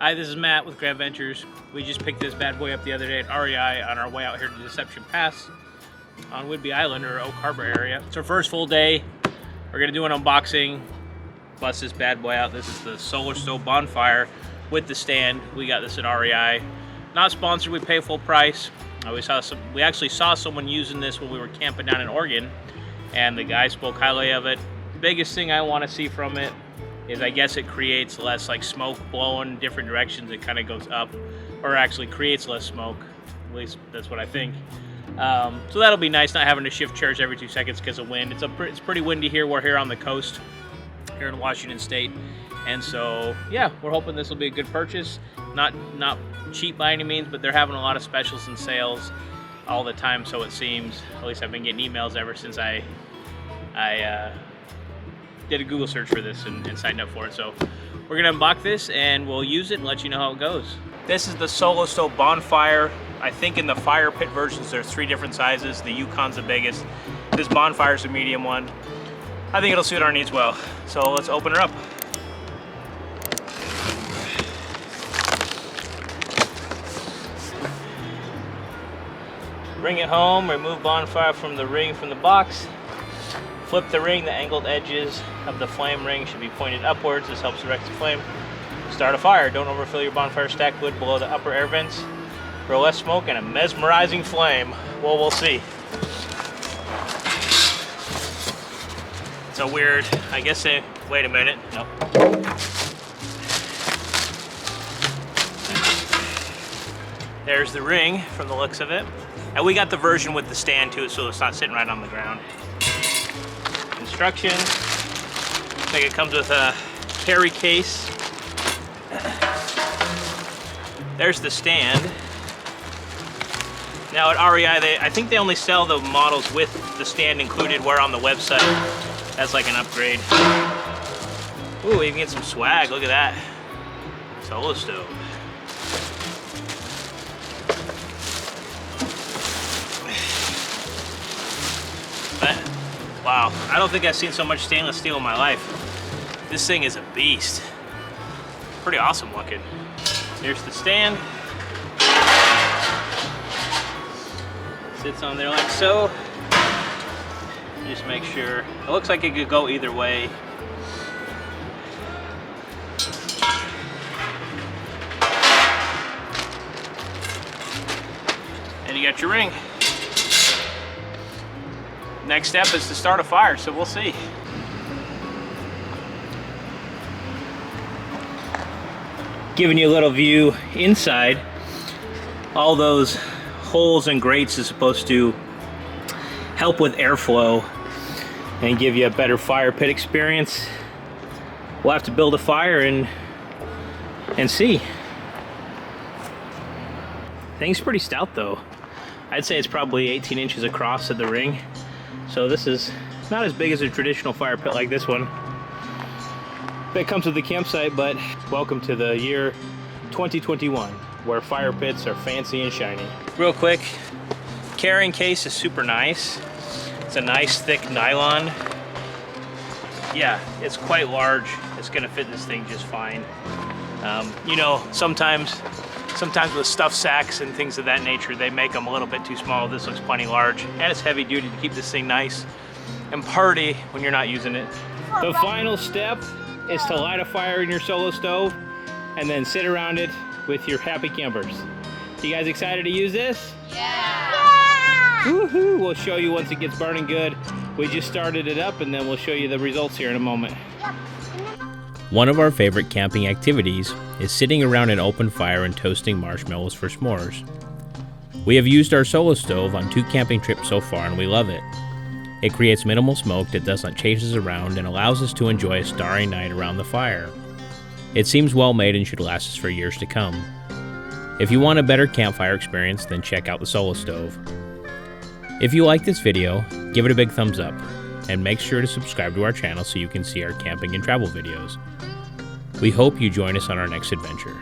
Hi, this is Matt with Grand Ventures. We just picked this bad boy up the other day at REI on our way out here to Deception Pass on Whidbey Island or Oak Harbor area. It's our first full day. We're gonna do an unboxing, bust this bad boy out. This is the Solar Stove Bonfire with the stand. We got this at REI. Not sponsored, we pay full price. We actually saw someone using this when we were camping down in Oregon, and the guy spoke highly of it. The biggest thing I want to see from it is I guess it creates less like smoke blowing in different directions. It kind of goes up, or actually creates less smoke. At least that's what I think. So that'll be nice, not having to shift chairs every 2 seconds because of wind. It's pretty windy here. We're here on the coast, here in Washington State. And so, yeah, we're hoping this will be a good purchase. Not cheap by any means, but they're having a lot of specials and sales all the time, so it seems. At least I've been getting emails ever since I did a Google search for this and signed up for it. So we're gonna unbox this and we'll use it and let you know how it goes. This is the Solar Stove Bonfire. I think in the fire pit versions, there's 3 different sizes. The Yukon's the biggest. This Bonfire's the medium one. I think it'll suit our needs well. So let's open her up. Bring it home, remove Bonfire from the ring from the box. Flip the ring, the angled edges of the flame ring should be pointed upwards. This helps direct the flame. Start a fire. Don't overfill your bonfire stack wood below the upper air vents for less smoke and a mesmerizing flame. Well, we'll see. It's a weird, I guess wait a minute, no. There's the ring from the looks of it. And we got the version with the stand too, so it's not sitting right on the ground. Instructions. I think it comes with a carry case. There's the stand. Now at REI, I think they only sell the models with the stand included, where on the website, that's like an upgrade. Ooh, we even get some swag, look at that. Solar Stove. Wow, I don't think I've seen so much stainless steel in my life. This thing is a beast. Pretty awesome looking. Here's the stand. Sits on there like so. Just make sure. It looks like it could go either way. And you got your ring. Next step is to start a fire, so we'll see. Giving you a little view inside. All those holes and grates is supposed to help with airflow and give you a better fire pit experience. We'll have to build a fire and see. Thing's pretty stout though. I'd say it's probably 18 inches across at the ring. So this is not as big as a traditional fire pit like this one. That comes with the campsite, but welcome to the year 2021, where fire pits are fancy and shiny. Real quick, carrying case is super nice. It's a nice thick nylon. Yeah, it's quite large. It's gonna fit this thing just fine. You know, sometimes with stuff sacks and things of that nature, they make them a little bit too small. This looks plenty large, and it's heavy duty to keep this thing nice and party when you're not using it. The final step is to light a fire in your Solar Stove and then sit around it with your happy campers. You guys excited to use this? Yeah! Woohoo! We'll show you once it gets burning good. We just started it up, and then we'll show you the results here in a moment. One of our favorite camping activities is sitting around an open fire and toasting marshmallows for s'mores. We have used our Solar Stove on 2 camping trips so far, and we love it. It creates minimal smoke that does not chase us around and allows us to enjoy a starry night around the fire. It seems well made and should last us for years to come. If you want a better campfire experience, then check out the Solar Stove. If you like this video, give it a big thumbs up, and make sure to subscribe to our channel so you can see our camping and travel videos. We hope you join us on our next adventure.